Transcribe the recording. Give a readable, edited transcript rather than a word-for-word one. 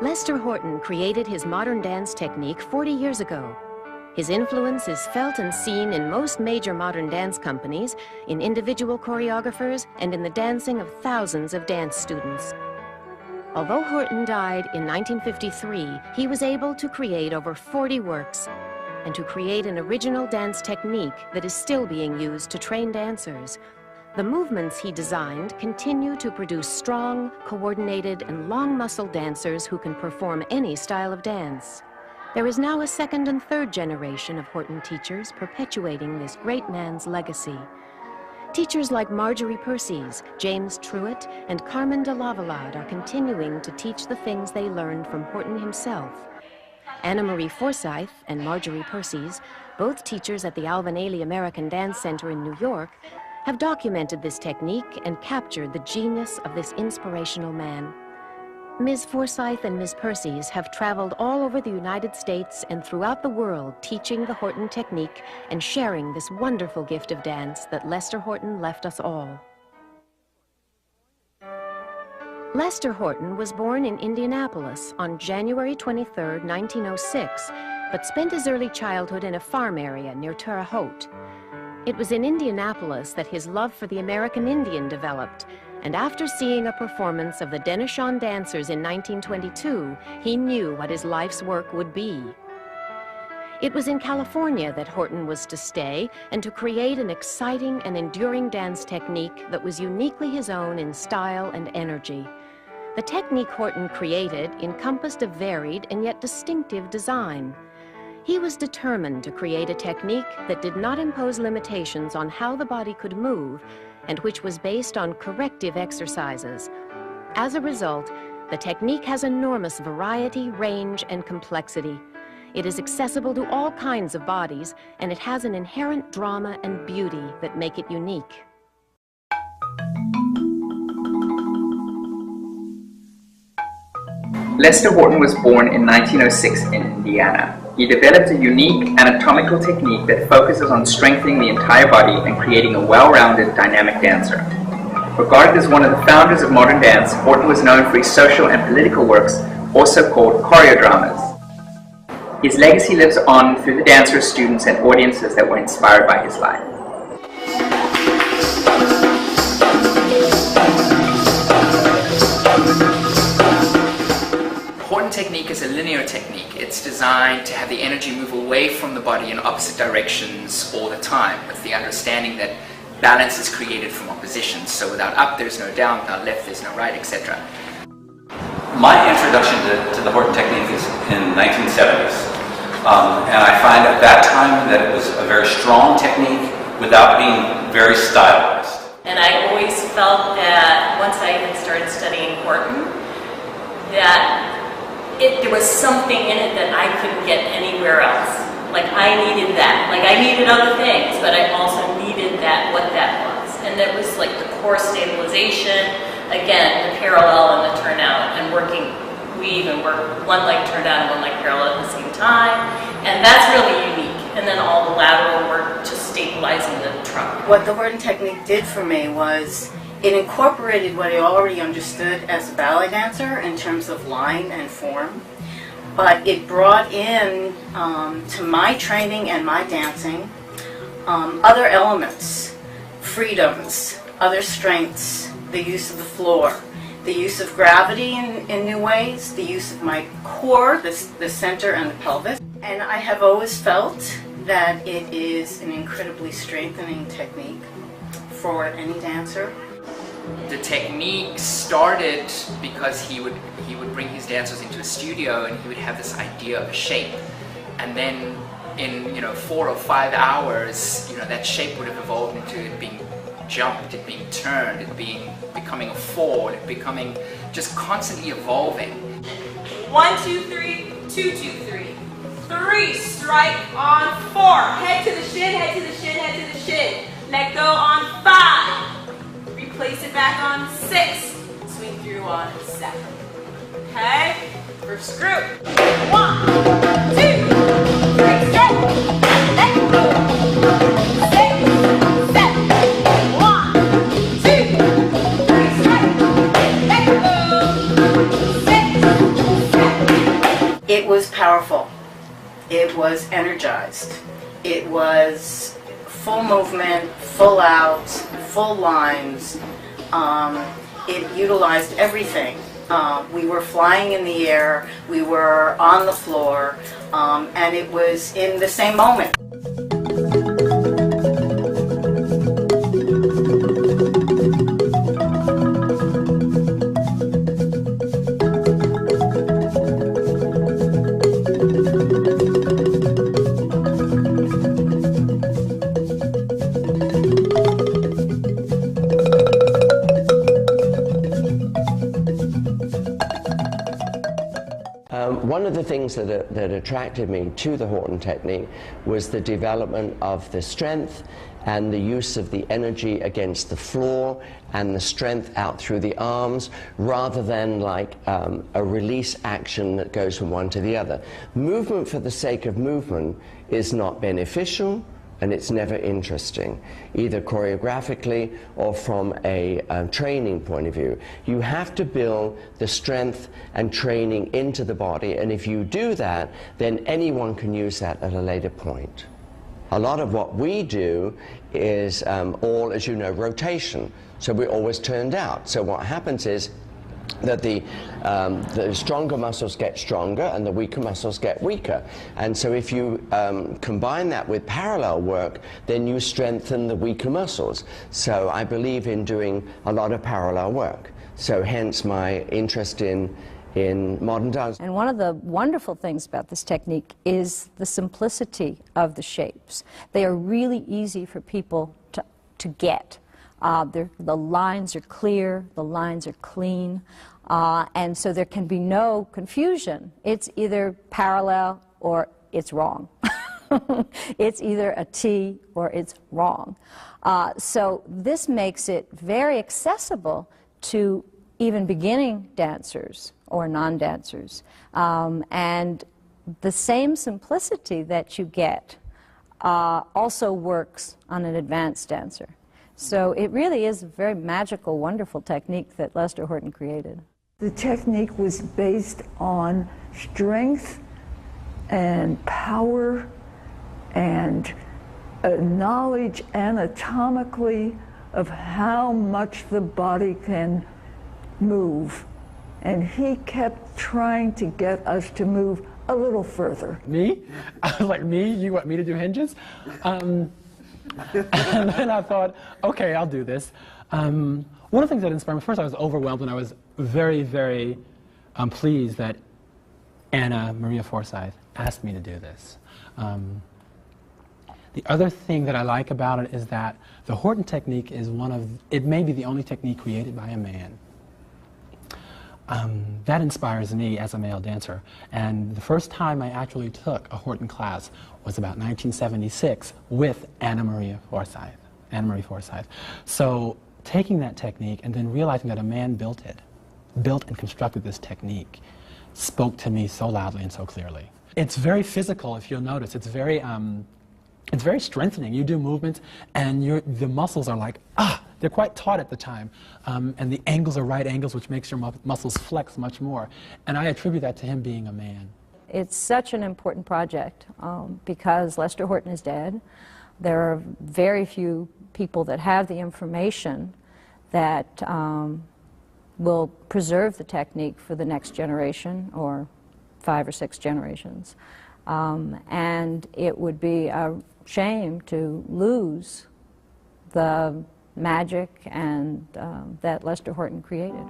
Lester Horton created his modern dance technique 40 years ago. His influence is felt and seen in most major modern dance companies, in individual choreographers, and in the dancing of thousands of dance students. Although Horton died in 1953, he was able to create over 40 works and to create an original dance technique that is still being used to train dancers. The movements he designed continue to produce strong, coordinated, and long-muscled dancers who can perform any style of dance. There is now a second and third generation of Horton teachers perpetuating this great man's legacy. Teachers like Marjorie Percies, James Truitt, and Carmen de Lavalade are continuing to teach the things they learned from Horton himself. Anna Marie Forsyth and Marjorie Percies, both teachers at the Alvin Ailey American Dance Center in New York, have documented this technique and captured the genius of this inspirational man. Ms. Forsyth and Ms. Percies have traveled all over the United States and throughout the world teaching the Horton technique and sharing this wonderful gift of dance that Lester Horton left us all. Lester Horton was born in Indianapolis on January 23, 1906, but spent his early childhood in a farm area near Terre Haute. It was in Indianapolis that his love for the American Indian developed, and after seeing a performance of the Denishawn Dancers in 1922, he knew what his life's work would be. It was in California that Horton was to stay and to create an exciting and enduring dance technique that was uniquely his own in style and energy. The technique Horton created encompassed a varied and yet distinctive design. He was determined to create a technique that did not impose limitations on how the body could move and which was based on corrective exercises. As a result, the technique has enormous variety, range, and complexity. It is accessible to all kinds of bodies, and it has an inherent drama and beauty that make it unique. Lester Horton was born in 1906 in Indiana. He developed a unique anatomical technique that focuses on strengthening the entire body and creating a well-rounded, dynamic dancer. Regarded as one of the founders of modern dance, Horton was known for his social and political works, also called choreodramas. His legacy lives on through the dancers, students, and audiences that were inspired by his life. Horton technique is a linear technique. It's designed to have the energy move away from the body in opposite directions all the time, with the understanding that balance is created from oppositions. So without up, there's no down, without left, there's no right, etc. My introduction to the Horton technique is in the 1970s. And I find at that time that it was a very strong technique without being very stylized. And I always felt that once I had started studying Horton, that there was something in it that I couldn't get anywhere else. Like I needed that. Like I needed other things, but I also needed that, what that was. And that was like the core stabilization, again, the parallel and the turnout, and working, we even work one leg turned out and one leg parallel at the same time. And that's really unique. And then all the lateral work to stabilizing the trunk. What the Horton technique did for me was it incorporated what I already understood as a ballet dancer in terms of line and form, but it brought in to my training and my dancing other elements, freedoms, other strengths, the use of the floor, the use of gravity in new ways, the use of my core, the center and the pelvis. And I have always felt that it is an incredibly strengthening technique for any dancer. The technique started because he would bring his dancers into a studio and he would have this idea of a shape, and then in 4 or 5 hours that shape would have evolved into it being jumped, it being turned, it becoming a fall, it becoming just constantly evolving. 1, 2, 3, 2, 2, 3. 3, strike on 4. Head to the shin, head to the shin, head to the shin. Let go on 5. Place it back on 6. Swing through on 7. Okay? First group. 1, 2, 3, straight. Let go. 6, 7. 1, 2, 3, straight. Let go. 6, 7. powerful. It was energized. It was full movement, full out, full lines. It utilized everything. We were flying in the air, we were on the floor, and it was in the same moment. One of the things that attracted me to the Horton technique was the development of the strength and the use of the energy against the floor and the strength out through the arms, rather than like a release action that goes from one to the other. Movement for the sake of movement is not beneficial, and it's never interesting, either choreographically or from a training point of view. You have to build the strength and training into the body, and if you do that, then anyone can use that at a later point. A lot of what we do is all, as you know, rotation, so we're always turned out. So what happens is that the stronger muscles get stronger and the weaker muscles get weaker. And so if you combine that with parallel work, then you strengthen the weaker muscles. So I believe in doing a lot of parallel work. So hence my interest in modern dance. And one of the wonderful things about this technique is the simplicity of the shapes. They are really easy for people to get. The lines are clear, the lines are clean, and so there can be no confusion. It's either parallel or it's wrong. It's either a T or it's wrong. So this makes it very accessible to even beginning dancers or non-dancers. And the same simplicity that you get also works on an advanced dancer. So it really is a very magical, wonderful technique that Lester Horton created. The technique was based on strength and power and knowledge anatomically of how much the body can move. And he kept trying to get us to move a little further. Me? I was like, me? You want me to do hinges? And then I thought, okay, I'll do this. One of the things that inspired me, first I was overwhelmed, and I was very, very pleased that Anna Maria Forsyth asked me to do this. The other thing that I like about it is that the Horton technique is it may be the only technique created by a man. That inspires me as a male dancer. And the first time I actually took a Horton class was about 1976 with Anna Maria Forsyth. So taking that technique and then realizing that a man built and constructed this technique, spoke to me so loudly and so clearly. It's very physical, if you'll notice. It's very strengthening. You do movements, and the muscles are like, they're quite taut at the time. And the angles are right angles, which makes your muscles flex much more. And I attribute that to him being a man. It's such an important project because Lester Horton is dead. There are very few people that have the information that will preserve the technique for the next generation or 5 or 6 generations. And it would be a shame to lose the magic and that Lester Horton created.